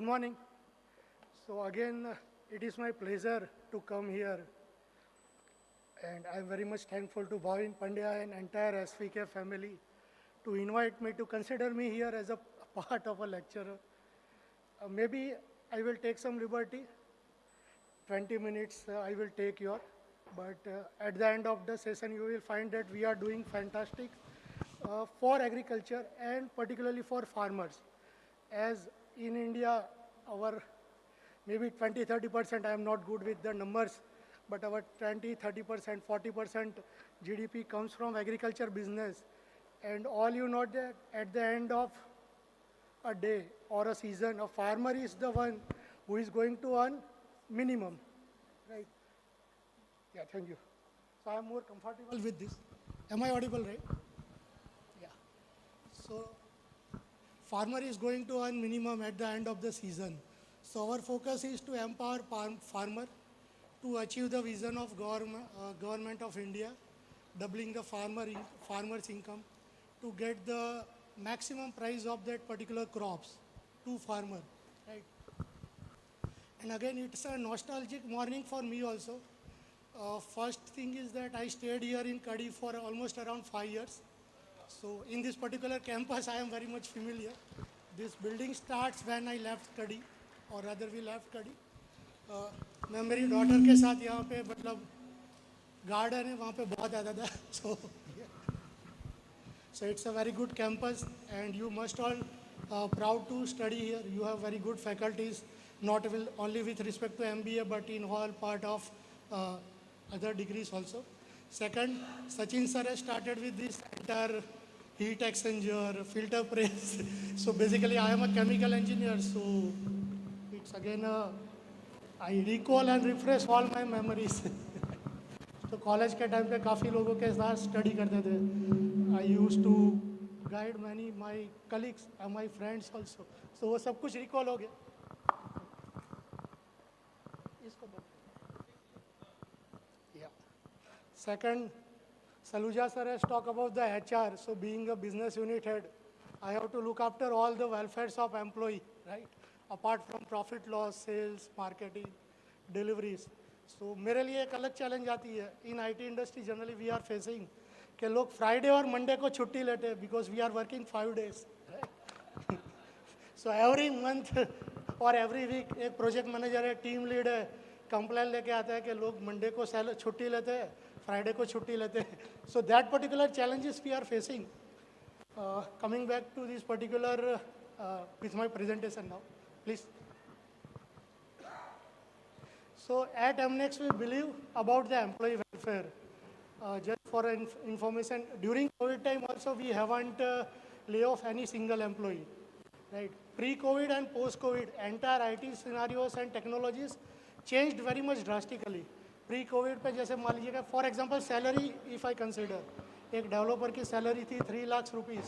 morning. So again, it is my pleasure to come here, and I'm very much thankful to Bhavin Pandya and entire SVK family to invite me to consider me here as a part of a lecturer. Maybe I will take some liberty. 20 minutes I will take your, but at the end of the session you will find that we are doing fantastic for agriculture and particularly for farmers. As in India, our maybe 20-30%, I am not good with the numbers, but our 20-30%, 40% GDP comes from agriculture business. And all you know that at the end of a day or a season, a farmer is the one who is going to earn minimum, right? Yeah, thank you. So I am more comfortable with this. Am I audible, right? Yeah. So farmer is going to earn minimum at the end of the season. So our focus is to empower farmer to achieve the vision of government of India, doubling the farmer's income, to get the maximum price of that particular crops to farmer, right? And again, it's a nostalgic morning for me also. First thing is that I stayed here in Kadi for almost around 5 years. So in this particular campus, I am very much familiar. This building starts when I left Kadi, or rather we left Kadi. मैं मेरी daughter के साथ यहाँ पे मतलब garden है वहाँ पे बहुत आता था. So it's a very good campus, and you must all proud to study here. You have very good faculties, not only with respect to MBA, but in all part of other degrees also. Second, Sachin sir has started with this entire heat exchanger, filter press. So basically, I am a chemical engineer. So it's again, I recall and refresh all my memories. तो college के time पे काफ़ी लोगों के साथ study करते थे. I use to guide many my colleagues and my friends also. So वो सब कुछ रिकॉल हो गया. इसको yeah second, Saluja sir has talked about the HR. So being a business unit head, I have to look after all the welfares of employee, right? Apart from profit loss, sales, marketing, deliveries. So मेरे लिए एक अलग challenge आती है. In IT industry generally we are facing कि लोग Friday और Monday को छुट्टी लेते हैं because we are working 5 days. So every month और एवरी वीक एक प्रोजेक्ट मैनेजर है, टीम लीड है, कंप्लेन लेके आता है कि लोग मंडे को छुट्टी लेते हैं, फ्राइडे को छुट्टी लेते हैं. So that particular challenges we are facing. Coming back to this particular with my presentation now please. So at MNext we believe about the employee welfare. Just for information, during COVID time also we haven't lay off any single employee, right? Pre-COVID and post-COVID, entire IT scenarios and technologies changed very much drastically. Pre-COVID पे जैसे मान लीजिएगा, for example salary if I consider, एक developer की salary थी 3 lakhs rupees.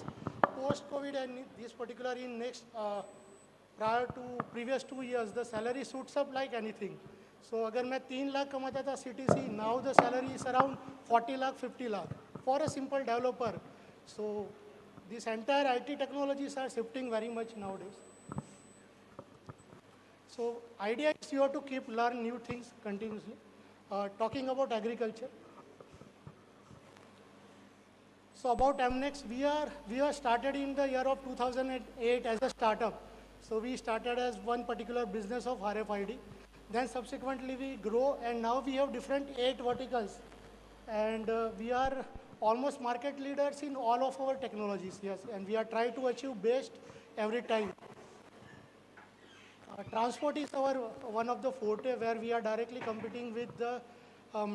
Post-COVID and this particular in next prior to previous 2 years, the salary shoots up like anything. So अगर मैं 3 लाख कमाता था CTC, now the salary is around 40 lakh, 50 lakh for a simple developer. So this entire IT technologies are shifting very much nowadays. So idea is you have to keep learn new things continuously. Talking about agriculture. So about MNext, we are started in the year of 2008 as a startup. So we started as one particular business of RFID. Then subsequently we grow, and now we have different 8 verticals, and we are almost market leaders in all of our technologies. Yes, and we are trying to achieve best every time. Transport is our one of the forte where we are directly competing with the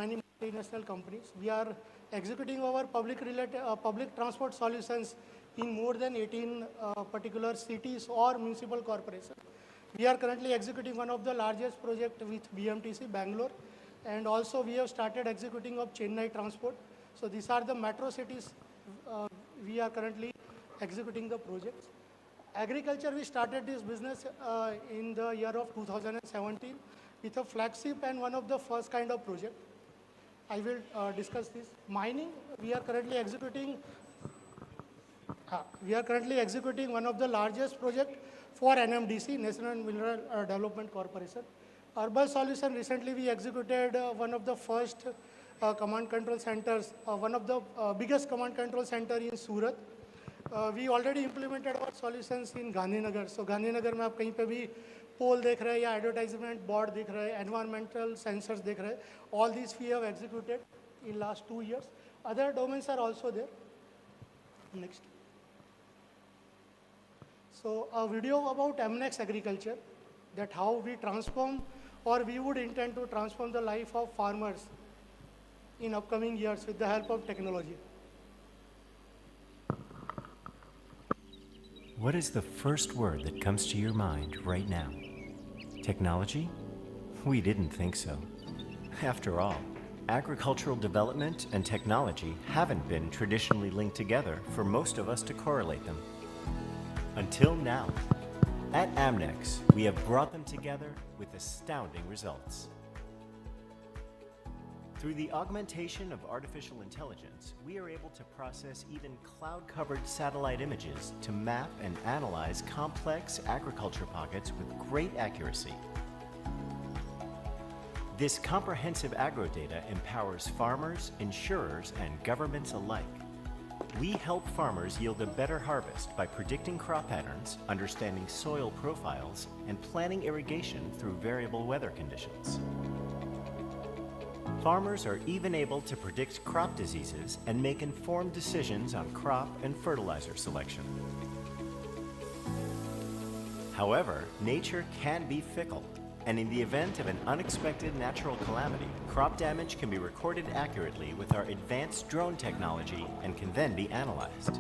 many multinational companies. We are executing our public transport solutions in more than 18 particular cities or municipal corporations. We are currently executing one of the largest project with BMTC, Bangalore, and also we have started executing of Chennai transport. So these are the metro cities we are currently executing the projects. Agriculture, we started this business in the year of 2017 with a flagship and one of the first kind of project. I will discuss this. Mining, we are currently executing one of the largest project for NMDC, National Mineral Development Corporation. Herbal Solution, recently we executed one of the first command control centers, one of the biggest command control center in Surat. We already implemented our solutions in Gandhinagar. So Gandhinagar में आप कहीं पे भी पोल देख रहे हैं या advertisement board दिख रहे हैं, एनवायरमेंटल सेंसर्स दिख रहे हैं, all these we have executed in last 2 years. Other domains are also there. Next. So a video about Amnex agriculture, that how we transform or we would intend to transform the life of farmers in upcoming years with the help of technology. What is the first word that comes to your mind right now? Technology? We didn't think so. After all, agricultural development and technology haven't been traditionally linked together for most of us to correlate them. Until now. At Amnex, we have brought them together with astounding results. Through the augmentation of artificial intelligence, we are able to process even cloud-covered satellite images to map and analyze complex agriculture pockets with great accuracy. This comprehensive agrodata empowers farmers, insurers, and governments alike. We help farmers yield a better harvest by predicting crop patterns, understanding soil profiles, and planning irrigation through variable weather conditions. Farmers are even able to predict crop diseases and make informed decisions on crop and fertilizer selection. However, nature can be fickle, and in the event of an unexpected natural calamity, crop damage can be recorded accurately with our advanced drone technology and can then be analyzed.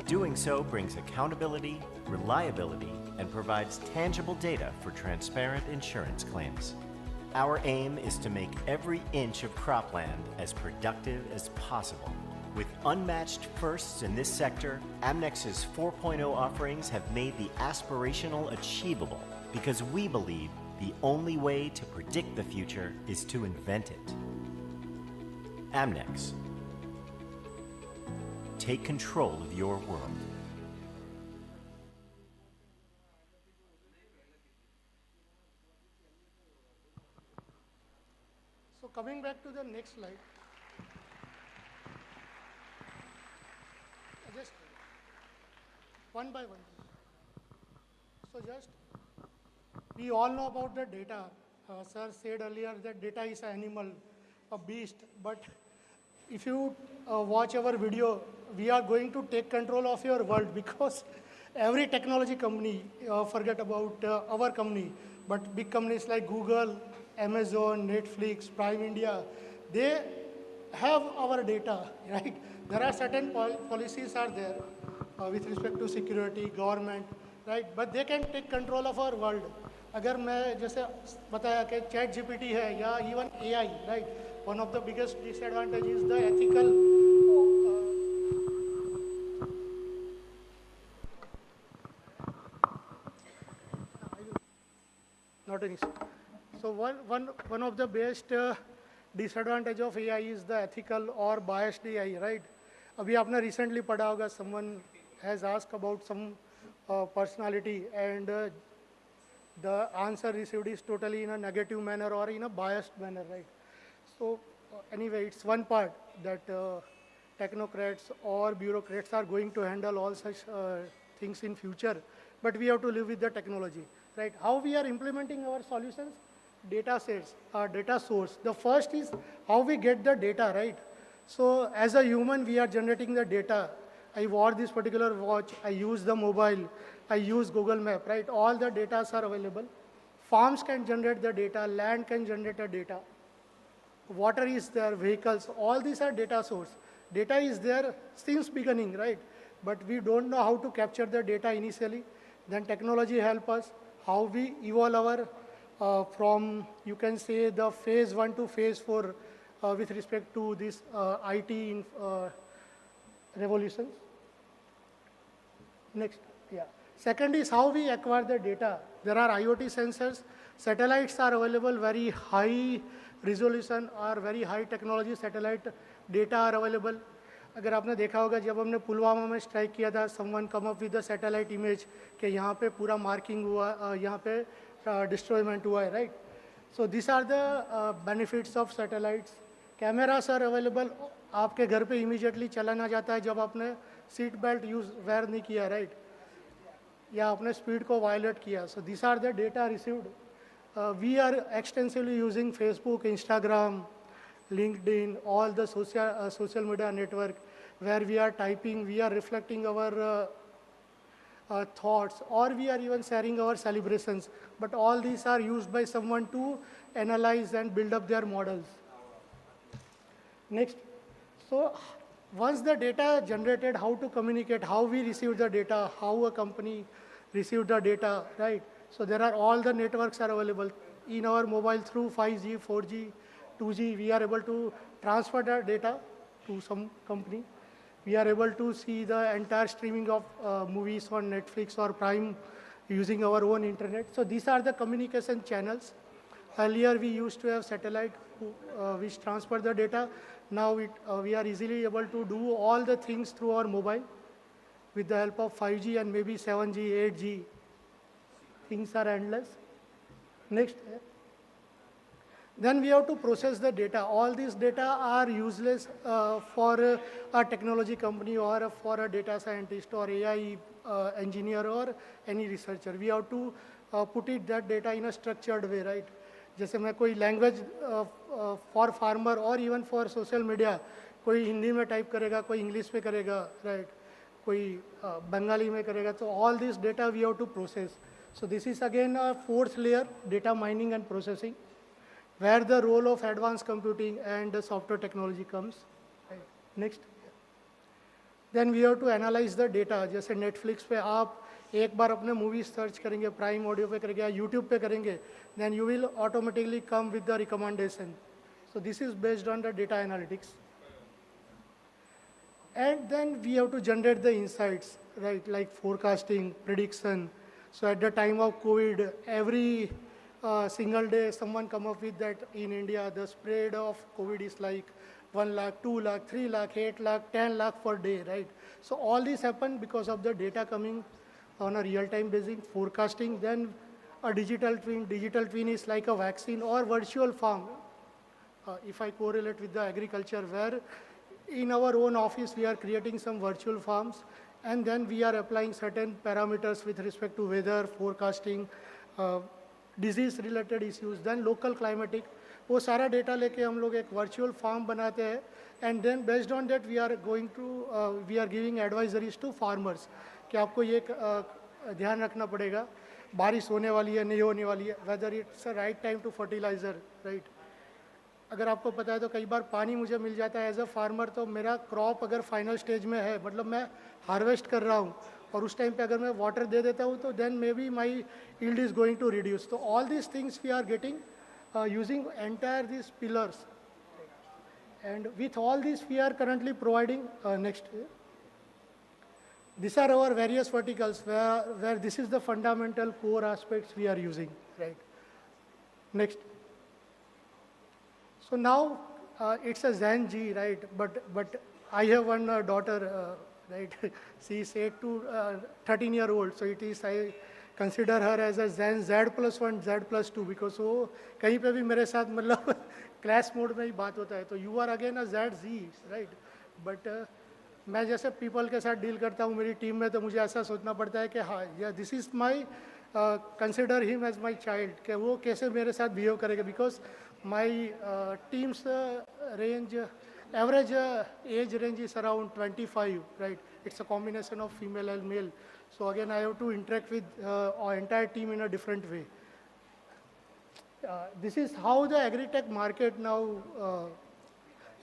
Doing so brings accountability, reliability, and provides tangible data for transparent insurance claims. Our aim is to make every inch of cropland as productive as possible. With unmatched firsts in this sector, Amnex's 4.0 offerings have made the aspirational achievable because we believe the only way to predict the future is to invent it. Amnex. Take control of your world. So coming back to the next slide. Just one by one. So just, we all know about the data. Sir said earlier that data is an animal, a beast, but if you watch our video, we are going to take control of your world because every technology company, forget about our company, but big companies like Google, Amazon, Netflix, Prime India, they have our data, right? There are certain policies are there with respect to security, government, right? But they can take control of our world. अगर मैं जैसे बताया कि chat GPT है या even AI, right, one of the biggest disadvantage is the ethical not an issue. So one of the best disadvantage of AI is the ethical or biased AI, right? अभी आपने recently पढ़ा होगा, someone has asked about some personality and the answer received is totally in a negative manner or in a biased manner, right? So anyway, it's one part that technocrats or bureaucrats are going to handle all such things in future, but we have to live with the technology, right? How we are implementing our solutions? Data sets, data source. The first is how we get the data, right? So as a human, we are generating the data. I wore this particular watch, I use the mobile, I use Google Map, right? All the data are available. Farms can generate the data, land can generate the data. Water is there, vehicles, all these are data source. Data is there since beginning, right? But we don't know how to capture the data initially. Then technology help us, how we evolve our, from, you can say, the phase 1 to phase 4 with respect to this IT revolutions. Next, yeah. Second is how we acquire the data. There are IoT sensors. Satellites are available, very high resolution or very high technology satellite data are available. अगर आपने देखा होगा जब हमने पुलवामा में strike किया था, someone come up with the satellite image कि यहाँ पे पूरा मार्किंग हुआ, यहाँ पे डिस्ट्रॉयमेंट हुआ है, right? So this are the benefits of satellites. Cameras are available. आपके घर पे इमीडिएटली चलाना जाता है जब आपने सीट बेल्ट वेयर नहीं किया, राइट? या आपने स्पीड को वायलेट किया. So this are the data received. We are extensively using Facebook, Instagram, LinkedIn, all the social media network where we are typing, we are reflecting our thoughts, or we are even sharing our celebrations. But all these are used by someone to analyze and build up their models. Next. So once the data generated, how to communicate, how we receive the data, how a company received the data, right? So there are all the networks are available in our mobile through 5G, 4G, 2G. We are able to transfer the data to some company. We are able to see the entire streaming of movies on Netflix or Prime using our own internet. So these are the communication channels. Earlier we used to have satellite which transfer the data. Now we are easily able to do all the things through our mobile with the help of 5G and maybe 7G, 8G. Things are endless. Next. Then we have to process the data. All these data are useless for a technology company or for a data scientist or AI engineer or any researcher. We have to put that data in a structured way, right? जैसे मैं कोई language for farmer और even for social media, कोई हिंदी में type करेगा, कोई English में करेगा, राइट? कोई बंगाली में करेगा. तो all this data we have to process. So this is again a fourth layer, data mining and processing, where the role of advanced computing and the software technology comes. Right. Next. Then we have to analyze the data. जैसे Netflix पे आप एक बार अपने movie search करेंगे, prime audio पे करेंगे या YouTube पे करेंगे, then you will automatically come with the recommendation. So this is based on the data analytics. And then we have to generate the insights, right, like forecasting, prediction. So at the time of COVID, every single day someone come up with that in India, the spread of COVID is like 1 lakh, 2 lakh, 3 lakh, 8 lakh, 10 lakh per day, right? So all this happened because of the data coming on a real-time basis, forecasting. Then a digital twin. Digital twin is like a vaccine or virtual farm. If I correlate with the agriculture, where in our own office we are creating some virtual farms, and then we are applying certain parameters with respect to weather, forecasting, disease-related issues, then local climatic. वो सारा data लेके हम लोग एक virtual farm बनाते हैं, and then based on that we are giving advisories to farmers कि आपको ये ध्यान रखना पड़ेगा, बारिश होने वाली है, नहीं होने वाली है, whether it's a right time to fertiliser, right? अगर आपको पता है तो कई बार पानी मुझे मिल जाता है एज अ फार्मर, तो मेरा क्रॉप अगर फाइनल स्टेज में है, मतलब मैं हार्वेस्ट कर रहा हूँ, और उस टाइम पे अगर मैं वाटर दे देता हूँ तो then may be my yield is going to reduce. तो all these things we are getting using entire these pillars, and with all these we are currently providing next. These are our various verticals where this is the fundamental core aspects we are using, right? Next. So now it's a Zen G, right? But I have one daughter, right? She is 8 to 13-year-old, so it is I consider her as a Zen Z+1, Z+2, because वो कहीं पे भी मेरे साथ मतलब class mode में ही बात होता है. तो you are again a Z, right? But मैं जैसे पीपल के साथ डील करता हूँ मेरी टीम में, तो मुझे ऐसा सोचना पड़ता है कि हाँ, या this is my consider him as my child, कि वो कैसे मेरे साथ बिहेव करेगा, because my teams range average age range is around 25, right? It's a combination of female and male. So again, I have to interact with our entire team in a different way. This is how the agri-tech market now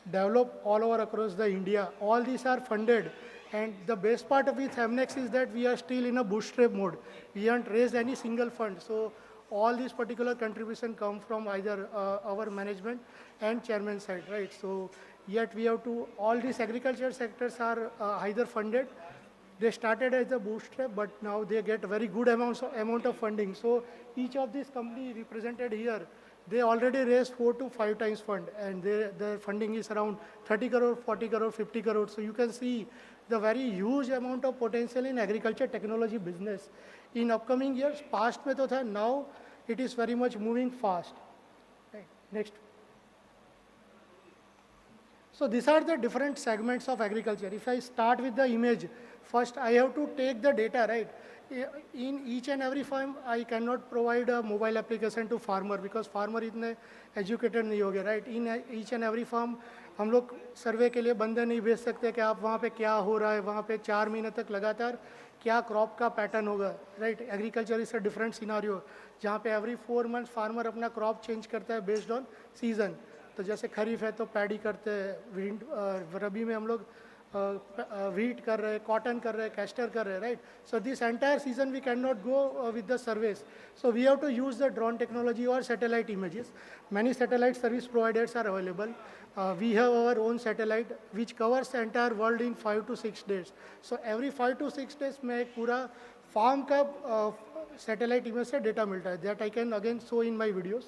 develop all over across the India. All these are funded. And the best part of with Amnex is that we are still in a bootstrap mode. We haven't raised any single fund. So all these particular contribution come from either our management and chairman side, right? So yet we have to, all these agriculture sectors are either funded. They started as a bootstrap, but now they get very good amount of funding. So each of these companies represented here, they already raised 4 to 5 times fund, and their funding is around 30 crore, 40 crore, 50 crore. So you can see the very huge amount of potential in agriculture technology business in upcoming years. Past mein to tha, now it is very much moving fast. Right. Next. So these are the different segments of agriculture. If I start with the image, first I have to take the data, right? In each and every farm, I cannot provide a mobile application to farmer because farmer इतने educated नहीं होंगे, right? In each and every farm, हम लोग सर्वे के लिए बंदे नहीं भेज सकते कि आप वहाँ पे क्या हो रहा है, वहाँ पे 4 महीने तक लगातार क्या क्रॉप का पैटर्न होगा, right? Agriculture is a different scenario जहाँ पे एवरी 4 मंथ फार्मर अपना क्रॉप चेंज करता है बेस्ड ऑन सीजन. तो जैसे खरीफ है तो पैडी करते हैं, रबी में हम लोग wheat कर रहे हैं, cotton कर रहे हैं, castor कर रहे हैं, right? So this entire season we cannot go with the surveys. So we have to use the drone technology or satellite images. Many satellite service providers are available. We have our own satellite which covers the entire world in 5 to 6 days. So every 5 to 6 days में एक पूरा farm का satellite image से data मिलता है. That I can again show in my videos.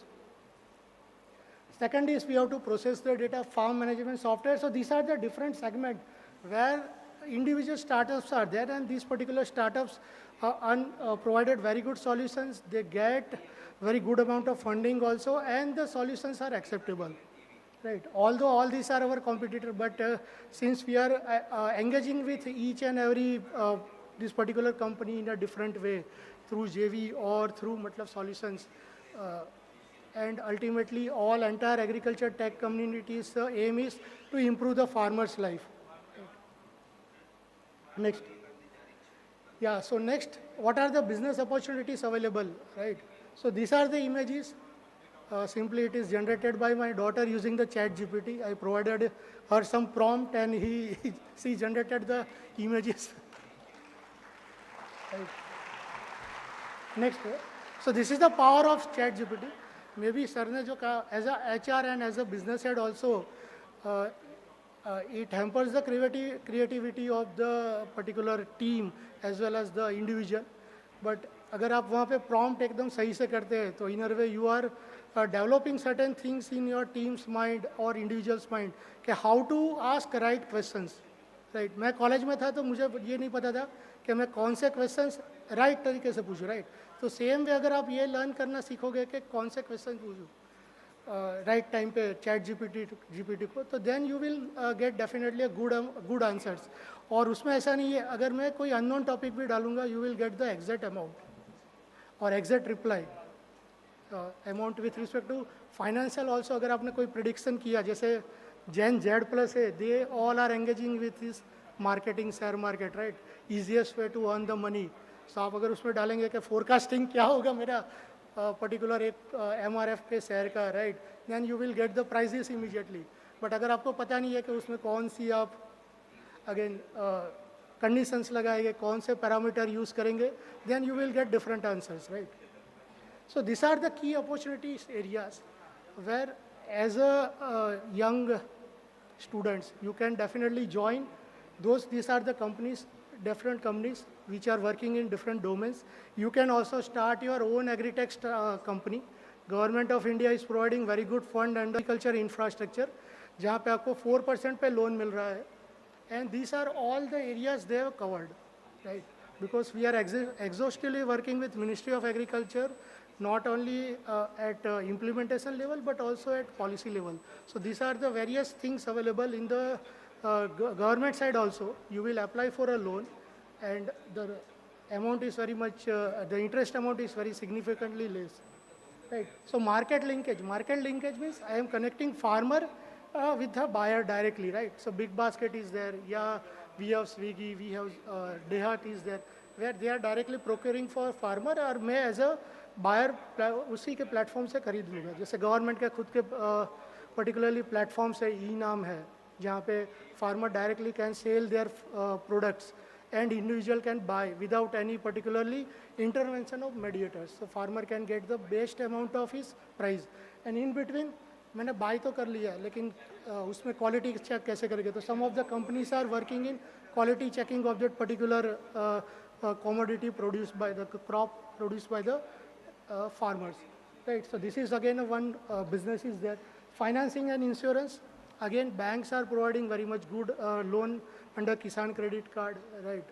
Second is we have to process the data, farm management software. So these are the different segments where individual startups are there, and these particular startups provided very good solutions. They get very good amount of funding also, and the solutions are acceptable, right? Although all these are our competitor, but since we are engaging with each and every this particular company in a different way through JV or through matlab solutions, and ultimately all entire agriculture tech community's aim is to improve the farmer's life. Next. Yeah, so next, what are the business opportunities available, right? So these are the images. Simply it is generated by my daughter using the chat GPT. I provided her some prompt and she generated the images. Right. Next. So this is the power of chat GPT. Maybe sir ne jo kaha, as a HR and as a business head also, it hampers the creativity of the particular team as well as the individual. But अगर आप वहाँ पे prompt एकदम सही से करते हैं, तो in a way you are developing certain things in your team's mind or individual's mind कि how to ask right questions, right? मैं college में था तो मुझे ये नहीं पता था कि मैं कौन से questions right तरीके से पूछूं, right? तो same way अगर आप ये learn करना सीखोगे कि कौन से questions पूछूं right time पे chat GPT को, तो then you will get definitely a good answers. और उसमें ऐसा नहीं है, अगर मैं कोई unknown topic भी डालूंगा, you will get the exact amount or exact reply. Amount with respect to financial also, अगर आपने कोई prediction किया, जैसे Gen Z plus है, they all are engaging with this marketing share market, right? Easiest way to earn the money. So आप अगर उसमें डालेंगे कि forecasting क्या होगा मेरा particular एक MRF पे शेयर का, right? Then you will get the prices immediately. But अगर आपको पता नहीं है कि उसमें कौन सी आप again conditions लगाएंगे, कौन से parameter use करेंगे, then you will get different answers, right? So these are the key opportunities areas where as a young students, you can definitely join those. These are the companies, different companies which are working in different domains. You can also start your own agri-tech company. Government of India is providing very good fund and agriculture infrastructure, जहाँ पे आपको 4% पे loan मिल रहा है. And these are all the areas they have covered, right? Because we are exhaustively working with Ministry of Agriculture, not only at implementation level, but also at policy level. So these are the various things available in the government side also. You will apply for a loan, and the amount is very much, the interest amount is very significantly less, right? So market linkage means I am connecting farmer with the buyer directly, right? So Big Basket is there, yeah, we have Swiggy, we have Dehat is there, where they are directly procuring for farmer, और मैं as a buyer उसी के platform से खरीद लूँगा. जैसे government के खुद के particularly platforms है, e-नाम है, जहाँ पे farmer directly can sell their products and individual can buy without any particularly intervention of mediators. So farmer can get the best amount of his price. And in between, मैंने buy तो कर लिया, लेकिन उसमें quality check कैसे करेंगे? तो some of the companies are working in quality checking of that particular commodity produced by the crop produced by the farmers. right? So this is again one business is there. Financing and insurance, again banks are providing very much good loan under Kisan Credit Card, right?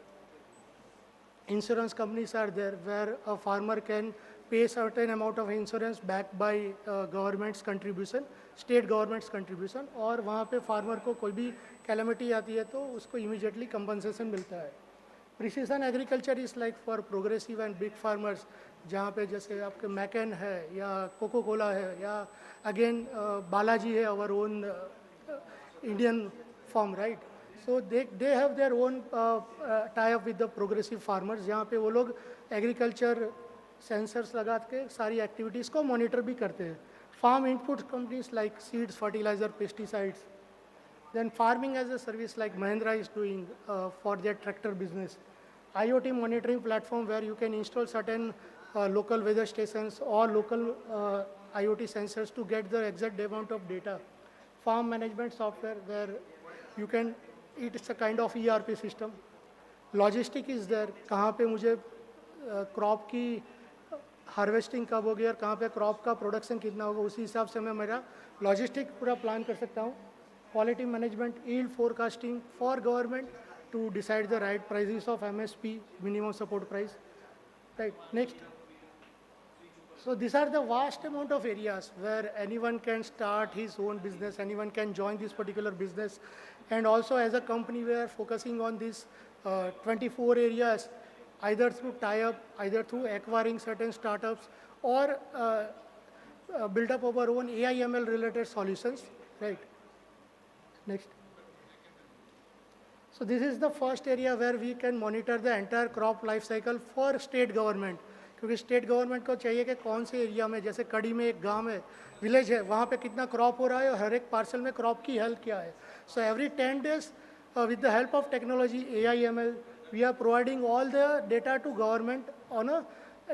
Insurance companies are there where a farmer can pay certain amount of insurance backed by government's contribution, state government's contribution, और वहाँ पे farmer को कोई भी calamity आती है तो उसको immediately compensation मिलता है. Precision agriculture is like for progressive and big farmers, जहाँ पे जैसे आपके मैकन है या कोको कोला है या अगेन बालाजी है our own Indian farm, right? So they have their own tie-up with the progressive farmers, जहाँ पे वो लोग agriculture sensors लगा के सारी activities को monitor भी करते हैं. Farm input companies like seeds, fertilizer, pesticides. Then farming as a service like Mahindra is doing for their tractor business. IoT monitoring platform where you can install certain local weather stations or local IoT sensors to get the exact amount of data. Farm management software where you can, it's a kind of ERP system. Logistic is there, कहाँ पे मुझे crop की harvesting कब होगी और कहाँ पे crop का प्रोडक्शन कितना होगा, उसी हिसाब से मैं मेरा लॉजिस्टिक पूरा प्लान कर सकता हूँ. Quality management, yield forecasting for government to decide the right prices of MSP, minimum support price, right. Next, so these are the vast amount of areas where anyone can start his own business, anyone can join this particular business, and also as a company we are focusing on these 24 areas, either through tie-up, either through acquiring certain startups, or build up our own AI/ML related solutions, right? Next. So this is the first area where we can monitor the entire crop life cycle for state government, क्योंकि state government को चाहिए कि कौन से area में, जैसे कड़ी में एक गांव है, विलेज है, वहाँ पे कितना क्रॉप हो रहा है और हर एक पार्सल में क्रॉप की हेल्थ क्या है. So every 10 days with the help of technology AI/ML we are providing all the data to government on a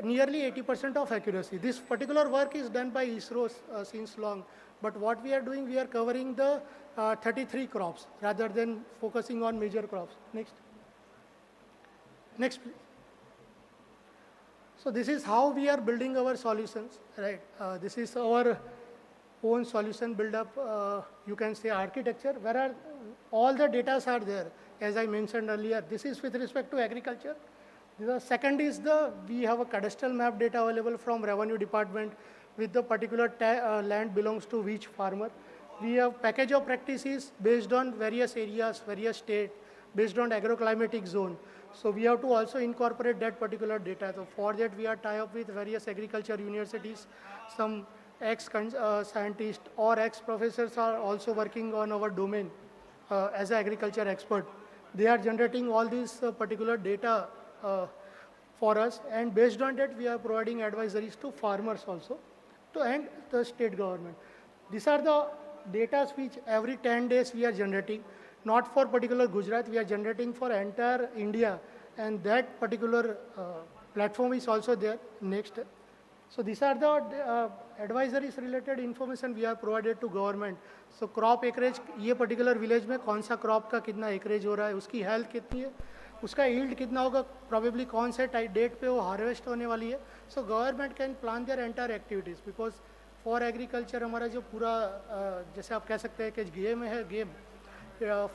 nearly 80% of accuracy. This particular work is done by ISRO since long, but what we are doing, we are covering the 33 crops rather than focusing on major crops. Next. Next, please. So this is how we are building our solutions, right? This is our own solution build up, you can say architecture, where are all the data are there. As I mentioned earlier, this is with respect to agriculture. The second is we have a cadastral map data available from revenue department with the particular land belongs to which farmer. We have package of practices based on various areas, various states, based on agroclimatic zone. So we have to also incorporate that particular data. So for that we are tie up with various agriculture universities. Some ex-scientists or ex-professors are also working on our domain as an agriculture expert. They are generating all these particular data for us, and based on that we are providing advisories to farmers also and the state government. These are the data which every 10 days we are generating, not for particular Gujarat, we are generating for entire India, and that particular platform is also there. Next. So these are the advisories related information we have provided to government. So crop acreage, ये particular village में कौन सा crop का कितना acreage हो रहा है, उसकी health कितनी है, उसका yield कितना होगा, probably कौन से date पे वो harvest होने वाली है. So government can plan their entire activities, because for agriculture हमारा जो पूरा जैसे आप कह सकते हैं कि game है, game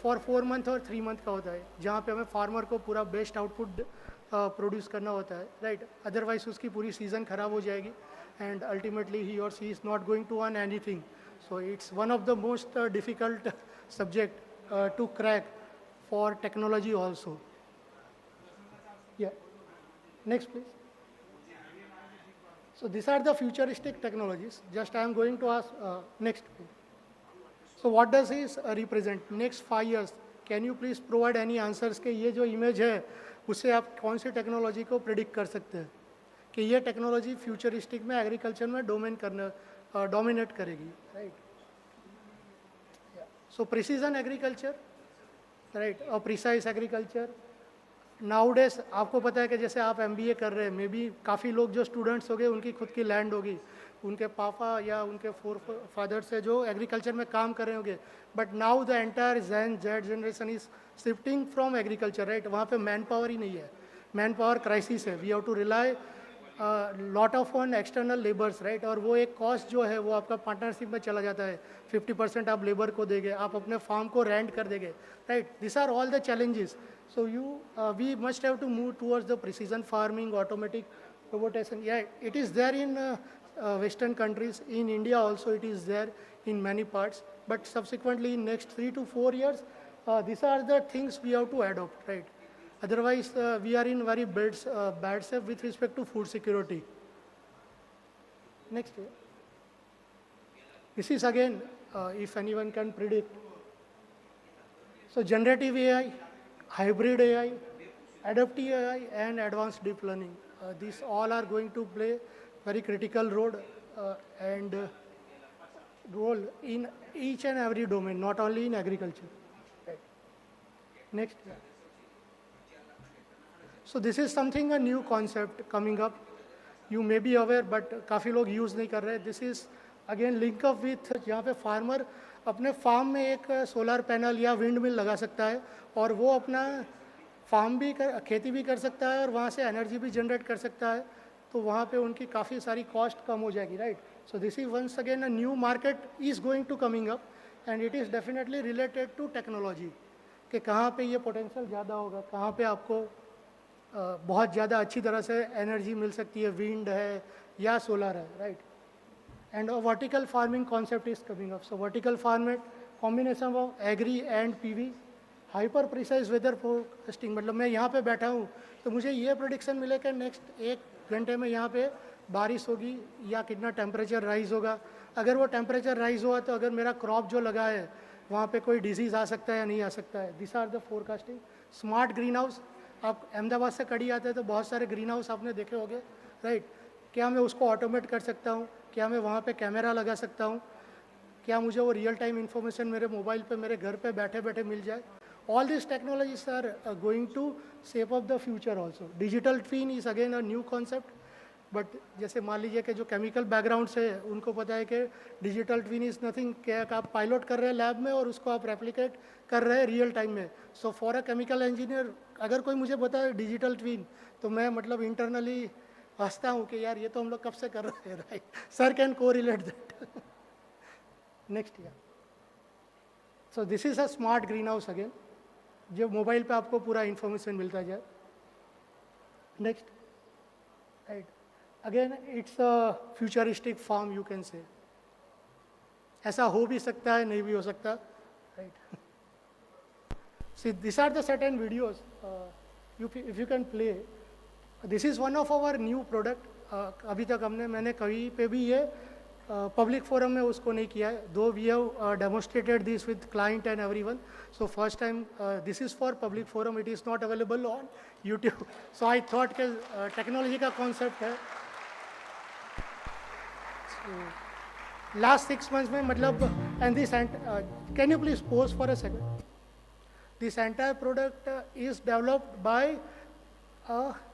for 4 month और 3 month का होता है, जहाँ पे हमें farmer को पूरा best output प्रोड्यूस करना होता है, राइट. अदरवाइज उसकी पूरी सीजन खराब हो जाएगी and ultimately he or she is not going to earn anything. So it's one of the most difficult subject to crack for technology also. Yeah next please. So these are the futuristic technologies. Just I am going to ask next. So what does this represent? Next 5 years. Can you please provide any answers कि ये जो image है उससे आप कौन सी technology को predict कर सकते हैं कि ये टेक्नोलॉजी फ्यूचरिस्टिक में एग्रीकल्चर में डोमिनेट करेगी, राइट. सो प्रिसीजन एग्रीकल्चर, राइट, और प्रिसाइज एग्रीकल्चर. नाउडेज आपको पता है कि जैसे आप MBA कर रहे हैं, मे बी काफ़ी लोग जो स्टूडेंट्स हो गए उनकी खुद की लैंड होगी, उनके पापा या उनके फादर से जो एग्रीकल्चर में काम कर रहे होंगे, but now the entire Z generation is shifting from agriculture, right. वहाँ पे मैन पावर ही नहीं है, मैन पावर क्राइसिस है. We have to rely lot of on external labours, right, और वो एक कॉस्ट जो है वो आपका पार्टनरशिप में चला जाता है. 50% आप लेबर को देंगे, आप अपने फार्म को रेंट कर देंगे, right. This are all the challenges. So we must have to move towards the precision farming, automatic robotation. Yeah, it is there in Western countries. In India also it is there in many parts. But subsequently in next 3 to 4 years, these are the things we have to adopt, right? Otherwise, we are in very bad shape with respect to food security. Next. This is again, if anyone can predict. So generative AI, hybrid AI, adaptive AI, and advanced deep learning. These all are going to play very critical role role in each and every domain, not only in agriculture. Right. Next. So this is something, a new concept coming up. You may be aware, but काफ़ी लोग use नहीं कर रहे. This is again link up with जहाँ पे farmer अपने farm में एक सोलर पैनल या विंड मिल लगा सकता है और वो अपना फार्म भी खेती भी कर सकता है और वहाँ से एनर्जी भी जनरेट कर सकता है. तो वहाँ पे उनकी काफ़ी सारी कॉस्ट कम हो जाएगी, right. So this is once again a new market is going to coming up and it is definitely related to technology कि कहाँ पे ये पोटेंशियल ज़्यादा होगा, कहाँ पे आपको बहुत ज़्यादा अच्छी तरह से एनर्जी मिल सकती है, विंड है या सोलर है, right. And a vertical farming concept is coming up. So vertical farming, combination of agri and PV, hyper precise weather forecasting. मतलब मैं यहाँ पे बैठा हूँ तो मुझे ये प्रोडिक्शन मिले कि नेक्स्ट 1 घंटे में यहाँ पे बारिश होगी या कितना टेम्परेचर राइज होगा. अगर वो टेम्परेचर राइज हुआ तो अगर मेरा क्रॉप जो लगा है वहाँ पे कोई डिजीज़ आ सकता है या नहीं आ सकता है. This are the forecasting. Smart green house, आप अहमदाबाद से कड़ी आते हैं तो बहुत सारे ग्रीन हाउस आपने देखे होंगे, राइट. क्या मैं उसको ऑटोमेट कर सकता हूँ, क्या मैं वहाँ पे कैमरा लगा सकता हूँ, क्या मुझे वो रियल टाइम इन्फॉर्मेशन मेरे मोबाइल पे मेरे घर पे बैठे बैठे मिल जाए. All this technologies are going to shape up the future also. Digital twin is again a new concept. But जैसे मान लीजिए कि जो केमिकल बैकग्राउंड से उनको पता है कि डिजिटल ट्विन इज़ नथिंग कि आप पायलट कर रहे हैं लैब में और उसको आप रेप्लिकेट कर रहे हैं रियल टाइम में. So for a chemical engineer अगर कोई मुझे बताए डिजिटल ट्विन तो मैं मतलब इंटरनली हंसता हूँ कि यार ये तो हम लोग कब से कर रहे हैं, right. Sir can correlate that. Next year. So this is a smart green house again, जो मोबाइल पे आपको पूरा इंफॉर्मेशन मिलता जाए. Next, right. Again it's a futuristic farm you can say. ऐसा हो भी सकता है, नहीं भी हो सकता, right. See this are the certain videos if you can play. This is one of our new product. अभी तक मैंने कहीं पे भी ये पब्लिक फोरम में उसको नहीं किया है, though we have demonstrated this with client and everyone. So first time this is for public forum, it is not available on YouTube. So I thought के टेक्नोलॉजी का कॉन्सेप्ट है. लास्ट 6 months में मतलब and this can you please pose for a second. This entire product is developed by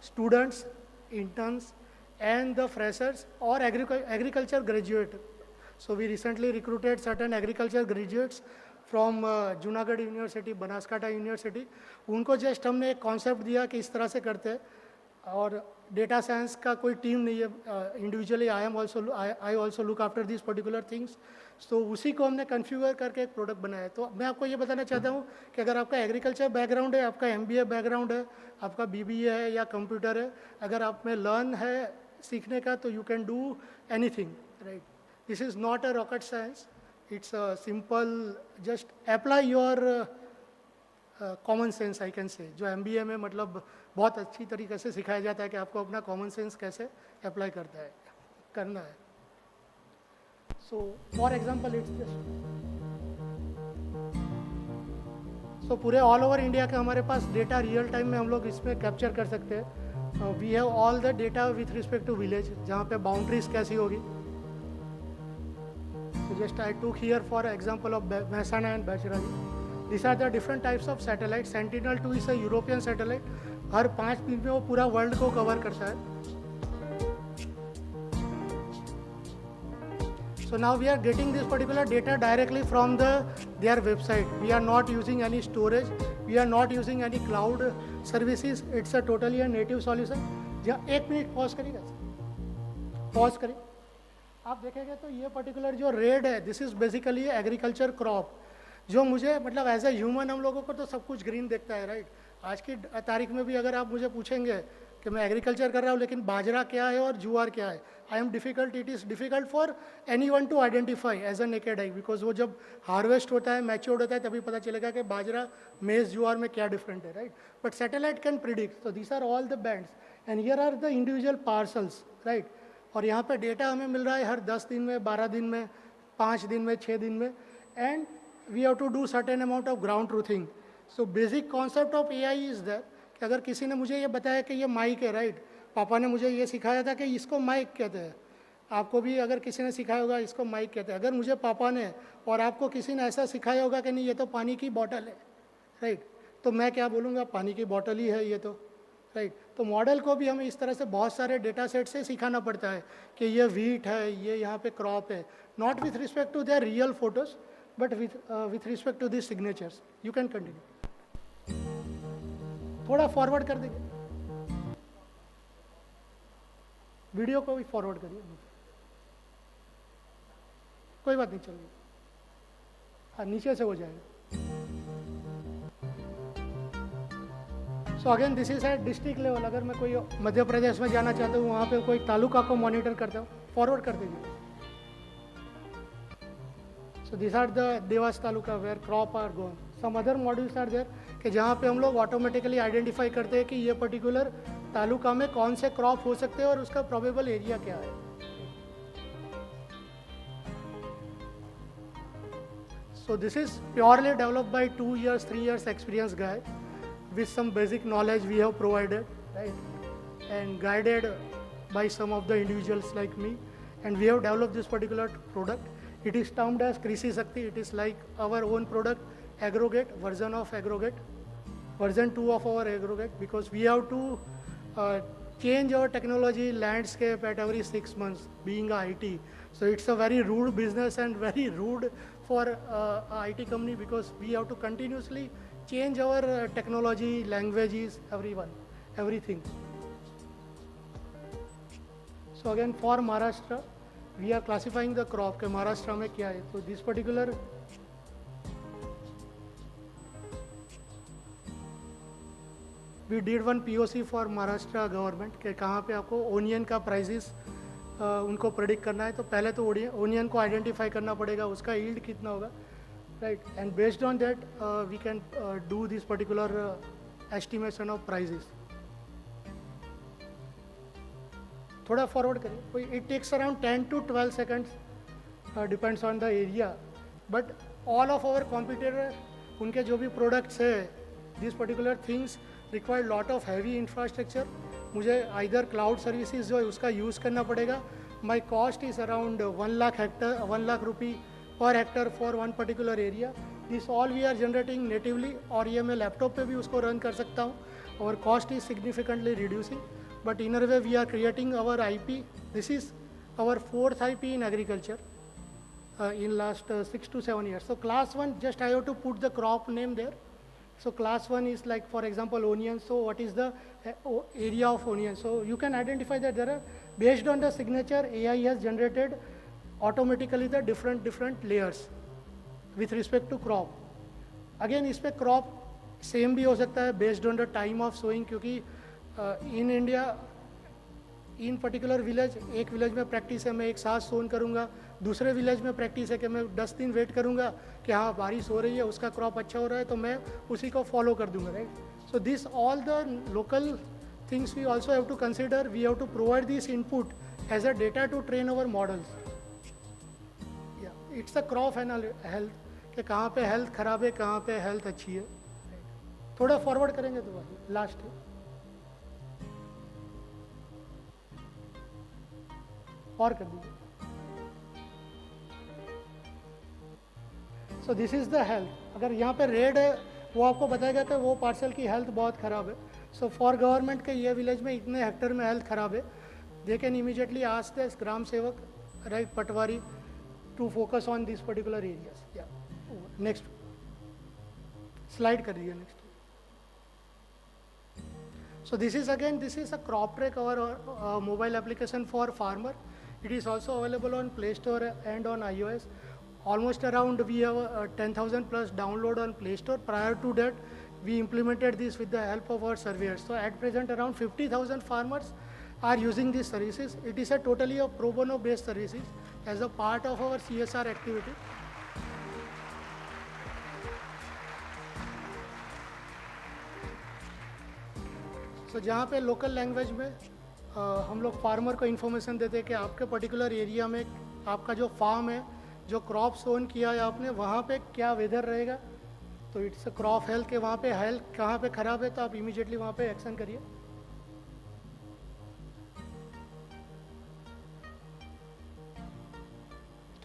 students, interns, and the freshers or agriculture graduate. So we recently recruited certain agriculture graduates from Junagadh University, Banaskantha University. उनको just हमने एक concept दिया कि इस तरह से करते हैं और डेटा साइंस का कोई टीम नहीं है. Individually I also look after this particular things. तो उसी को हमने कन्फ्यूगर करके एक प्रोडक्ट बनाया. तो मैं आपको ये बताना चाहता हूँ कि अगर आपका एग्रीकल्चर बैकग्राउंड है, आपका MBA बैकग्राउंड है, आपका BBA है या कंप्यूटर है, अगर आप में लर्न है सीखने का तो you can do anything, right. This is not a rocket science. It's a simple just apply your common sense I can say. जो MBA में मतलब बहुत अच्छी तरीके से सिखाया जाता है कि आपको अपना कॉमन सेंस कैसे अप्लाई करना है. So, for example, it's just so पूरे ऑल ओवर इंडिया का हमारे पास डेटा रियल टाइम में हम लोग इसमें कैप्चर कर सकते हैं. We have all the data with respect to village, जहाँ पे बाउंड्रीज कैसी होगी. So just I took here for example of Mehsana and Bacharaji. These are the different types of satellites. Sentinel-2 is a European satellite. हर 5 दिन में वो पूरा world को cover करता है. So now we are getting this particular data directly from their website. We are not using any storage. We are not using any cloud services. It's a totally a native solution. 1 minute pause करिएगा. Pause करें, आप देखेंगे तो ये particular जो red है, this is basically agriculture crop, जो मुझे मतलब एज ए ह्यूमन हम लोगों को तो सब कुछ ग्रीन दिखता है, राइट। आज की तारीख में भी अगर आप मुझे पूछेंगे कि मैं एग्रीकल्चर कर रहा हूँ लेकिन बाजरा क्या है और जुआर क्या है, I am difficult, it is difficult for anyone to identify as a naked eye, because वो जब हार्वेस्ट होता है, मैच्योर्ड होता है, तभी पता चलेगा कि बाजरा मेज जुआर में क्या डिफरेंट है, right. But satellite can predict, तो these are all the bands and here are the individual parcels, right. और यहाँ पे डेटा हमें मिल रहा है हर 10 दिन में, 12 दिन में, 5 दिन में, 6 दिन में, and we have to do certain amount of ground truthing. So basic concept of AI is that कि अगर किसी ने मुझे ये बताया कि ये माइक है, राइट, पापा ने मुझे ये सिखाया था कि इसको माइक कहते हैं, आपको भी अगर किसी ने सिखाया होगा इसको माइक कहते हैं, अगर मुझे पापा ने और आपको किसी ने ऐसा सिखाया होगा कि नहीं ये तो पानी की बॉटल है, राइट, तो मैं क्या बोलूँगा, पानी की बॉटल ही है ये तो, राइट। तो मॉडल को भी हमें इस तरह से बहुत सारे डेटा सेट से सिखाना पड़ता है कि ये वीट है, ये यहाँ पे क्रॉप है, not with respect to their real photos but with respect to this signatures. You can continue, थोड़ा फॉरवर्ड कर देंगे, वीडियो को भी फॉरवर्ड करिए, कोई बात नहीं, चलिए, हाँ नीचे से हो जाएगा। So again this is at district level, अगर मैं कोई मध्य प्रदेश में जाना चाहता हूँ, वहाँ पे कोई तालुका को मॉनिटर करता हूँ, फॉरवर्ड कर दीजिए। So this are the Dewas taluka where crop are gone, some other modules are there कि जहाँ पे हम लोग ऑटोमेटिकली आइडेंटिफाई करते हैं कि ये पर्टिकुलर तालुका में कौन से क्रॉप हो सकते हैं और उसका प्रोबेबल एरिया क्या है। So this is purely developed by 2 years, 3 years experience guy with some basic knowledge we have provided, right, and guided by some of the individuals like me, and we have developed this particular product. It is termed as Krishi Shakti. It is like our own product, Agrogate, version of Agrogate, version 2 of our Agrogate, because we have to change our technology landscape at every 6 months, being a IT. So it's a very rude business and very rude for a IT company, because we have to continuously change our technology, languages, everything. So again, for Maharashtra, we are classifying the crop के महाराष्ट्र में क्या है, तो this particular we did one POC for Maharashtra government कि कहाँ पे आपको onion का प्राइसेस उनको प्रेडिक्ट करना है, तो पहले तो ओनियन को आइडेंटिफाई करना पड़ेगा, उसका यील्ड कितना होगा, right, and based on that we can do this particular estimation of prices. थोड़ा फॉरवर्ड करिए, it takes around 10 to 12 seconds, depends on the area, but all of our competitor उनके जो भी प्रोडक्ट्स है, this particular things require lot of heavy infrastructure, मुझे either cloud services जो है उसका यूज़ करना पड़ेगा। My cost is around 1 lakh rupee per hectare for one particular area. This all we are generating natively, और ये मैं लैपटॉप पे भी उसको रन कर सकता हूँ, और cost is significantly reducing, but in a way we are creating our IP. This is our 4th IP in agriculture in last 6 to 7 years. So class 1, just I have to put the crop name there. So class 1 is like, for example, onion. So what is the area of onion? So you can identify that there are, based on the signature, AI has generated automatically the different layers with respect to crop. Again, इस पे crop same भी हो सकता है based on the time of sowing, क्योंकि in India, in particular village, एक village में practice है मैं एक साथ सोन करूँगा, दूसरे विलेज में प्रैक्टिस है कि मैं 10 दिन वेट करूँगा कि हाँ बारिश हो रही है, उसका क्रॉप अच्छा हो रहा है, तो मैं उसी को फॉलो कर दूँगा, right. So this all the local things we also have to consider, we have to provide this input as a data to train our models. It's a crop health कि कहाँ पे हेल्थ ख़राब है, कहाँ पे health अच्छी है। थोड़ा फॉरवर्ड करेंगे तो लास्ट है, और कर दीजिए। So this is the health, अगर यहाँ पे रेड है वो आपको बताएगा कि वो पार्सल की हेल्थ बहुत ख़राब है। सो फॉर गवर्नमेंट के ये विलेज में इतने हेक्टर में हेल्थ ख़राब है, they can immediately ask the gram sevak, right, patwari, to focus on this particular areas. Yeah next slide कर दीजिए, next. So this is again, this is a crop track or mobile application for farmer. It is also available on Play Store and on iOS. Almost around we have 10,000 plus download on Play Store. Prior to that, we implemented this with the help of our surveyors. So at present, around 50,000 farmers are using these services. It is a totally a pro bono based services as a part of our CSR activity. So जहाँ पे local language में हम लोग farmer को information देते हैं कि आपके पर्टिकुलर एरिया में आपका जो फार्म है, जो क्रॉप सोन किया है आपने, वहाँ पे क्या वेदर रहेगा, तो इट्स क्रॉप हेल्थ के वहाँ पे हेल्थ कहाँ पे ख़राब है तो आप इमीडिएटली वहाँ पे एक्शन करिए.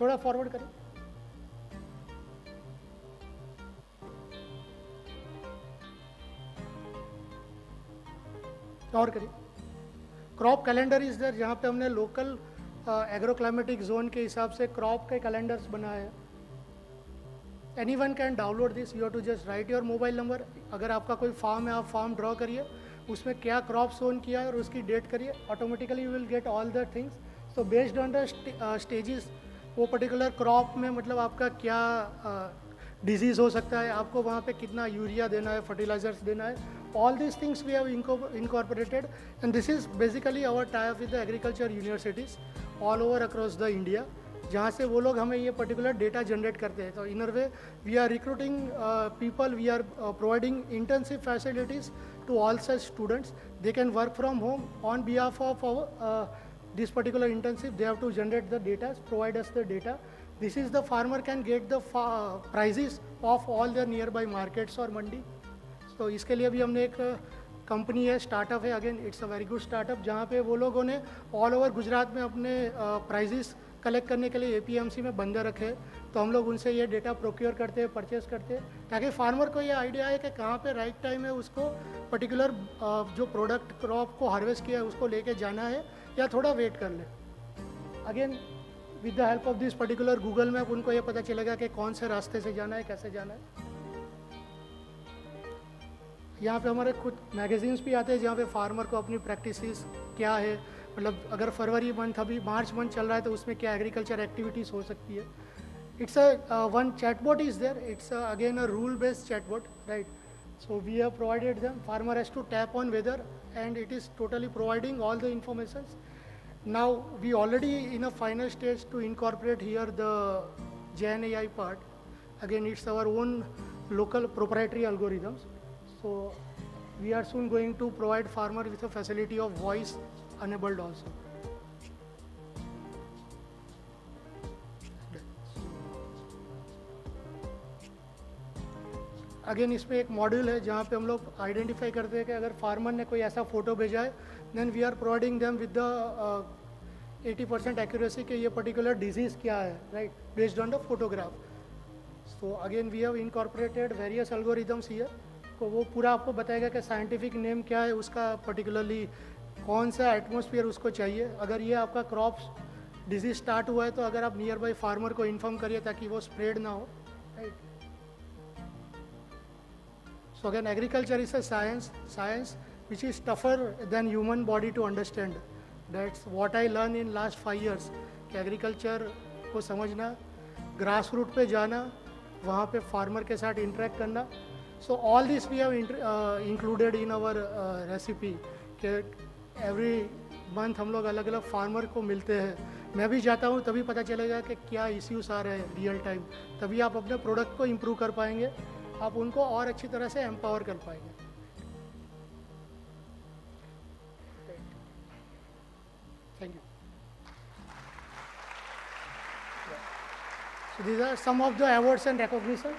थोड़ा फॉरवर्ड करें. और करिए. क्रॉप कैलेंडर इज देयर, जहाँ पे हमने लोकल एग्रो क्लाइमेटिक जोन के हिसाब से क्रॉप के कैलेंडर्स बनाए हैं. Anyone can download this. You have to just write your mobile number. अगर आपका कोई फार्म है, आप फार्म ड्रॉ करिए, उसमें क्या क्रॉप सोन किया है और उसकी डेट करिए. Automatically you will get all the things. So based on the stages, वो पर्टिकुलर क्रॉप में मतलब आपका क्या डिजीज़ हो सकता है, आपको वहाँ पे कितना यूरिया देना है, फर्टिलाइजर्स देना है. All these things we have incorporated, and this is basically our tie-up with the agriculture universities all over across the India, जहाँ से वो लोग हमें ये particular data generate करते हैं. तो in a way we are recruiting people, we are providing intensive facilities to all such students. They can work from home on behalf of our this particular intensive. They have to generate the data, provide us the data. This is the farmer can get the prices of all the nearby markets or mandi. तो इसके लिए भी हमने एक company है, startup है. Again it's a very good startup, जहाँ पे वो लोगों ने ऑल ओवर गुजरात में अपने प्राइजेस कलेक्ट करने के लिए APMC में बंदे रखे. तो हम लोग उनसे ये डेटा प्रोक्योर करते हैं, परचेस करते हैं, ताकि फार्मर को ये आइडिया है कि कहाँ पे राइट टाइम है उसको पर्टिकुलर जो प्रोडक्ट क्रॉप को हार्वेस्ट किया है उसको लेके जाना है या थोड़ा वेट कर ले. Again with the help of this particular Google map उनको ये पता चलेगा कि कौन से रास्ते से जाना है, कैसे जाना है. यहाँ पे हमारे खुद मैगजीन्स भी आते हैं जहाँ पे फार्मर को अपनी प्रैक्टिसेस क्या है, मतलब अगर फरवरी मंथ अभी मार्च मंथ चल रहा है तो उसमें क्या एग्रीकल्चर एक्टिविटीज़ हो सकती है. It's a one chatbot is there. It's again a rule based chatbot, right. So we have provided them. Farmer has to tap on weather and it is totally providing all the information. Now we already in a final stage to incorporate here the GenAI part. Again, it's our own local proprietary algorithms. So we are soon going to provide farmer with a facility of voice enabled also. Again इसमें एक module है जहाँ पे हम लोग identify करते हैं कि अगर फार्मर ने कोई ऐसा फ़ोटो भेजा है, then we are providing them with the 80% accuracy कि ये पर्टिकुलर डिजीज़ क्या है, right, based on the photograph. So again we have incorporated various algorithms here. तो वो पूरा आपको बताएगा कि साइंटिफिक नेम क्या है उसका, पर्टिकुलरली कौन सा एटमॉस्फेयर उसको चाहिए. अगर ये आपका क्रॉप डिजीज स्टार्ट हुआ है तो अगर आप नियर बाई फार्मर को इन्फॉर्म करिए ताकि वो स्प्रेड ना हो, right. So again agriculture is a science which is tougher than human body to understand. That's what I learn in last 5 years कि एग्रीकल्चर को समझना, ग्रास रूट पे जाना, वहाँ पे फार्मर के साथ इंटरेक्ट करना. So all this we have included in our recipe कि every month हम लोग अलग अलग फार्मर को मिलते हैं. मैं भी जाता हूँ तभी पता चलेगा कि क्या इश्यूज आ रहे हैं रियल टाइम. तभी आप अपने प्रोडक्ट को इम्प्रूव कर पाएंगे, आप उनको और अच्छी तरह से एम्पावर कर पाएंगे. Thank you. So these are some of the awards and recognition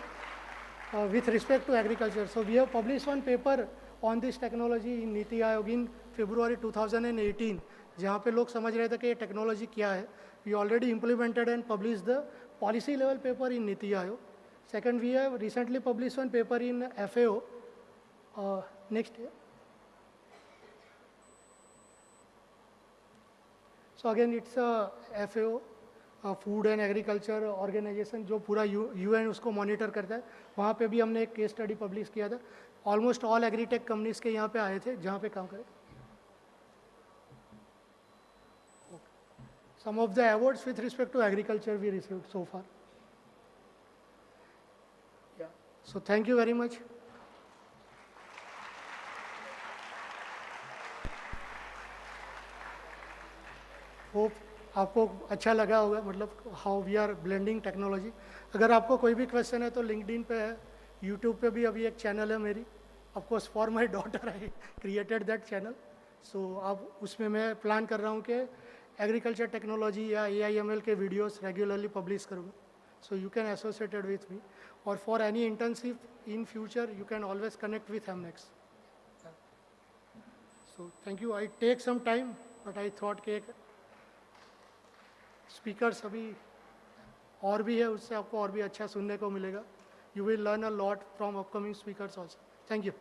with respect to agriculture. So we have published one paper on this technology in NITI Aayog in February 2018, जहाँ पे लोग समझ रहे थे कि ये टेक्नोलॉजी क्या है. We already implemented and published the policy level paper in NITI Aayog. Second, we have recently published one paper in FAO. Next year. So again, it's a FAO, food and agriculture organization, जो पूरा UN उसको monitor करता है. वहाँ पे भी हमने एक केस स्टडी पब्लिश किया था. ऑलमोस्ट ऑल एग्रीटेक कंपनीज के यहाँ पे आए थे जहाँ पे काम करें. some of the awards with respect to agriculture we received so far. Yeah. So thank you very much. Hope आपको अच्छा लगा होगा, मतलब how we are blending technology. अगर आपको कोई भी क्वेश्चन है तो लिंक्डइन पे है, यूट्यूब पे भी अभी एक चैनल है मेरी. Of course for my daughter I created that channel. So अब उसमें मैं प्लान कर रहा हूँ कि एग्रीकल्चर टेक्नोलॉजी या AIML के वीडियोस रेगुलरली पब्लिश करूँगा. So you can associated with me, और for any internship in future you can always connect with Amnex. So thank you. I take some time but I thought के speakers अभी और भी है, उससे आपको और भी अच्छा सुनने को मिलेगा. You will learn a lot from upcoming speakers also. Thank you.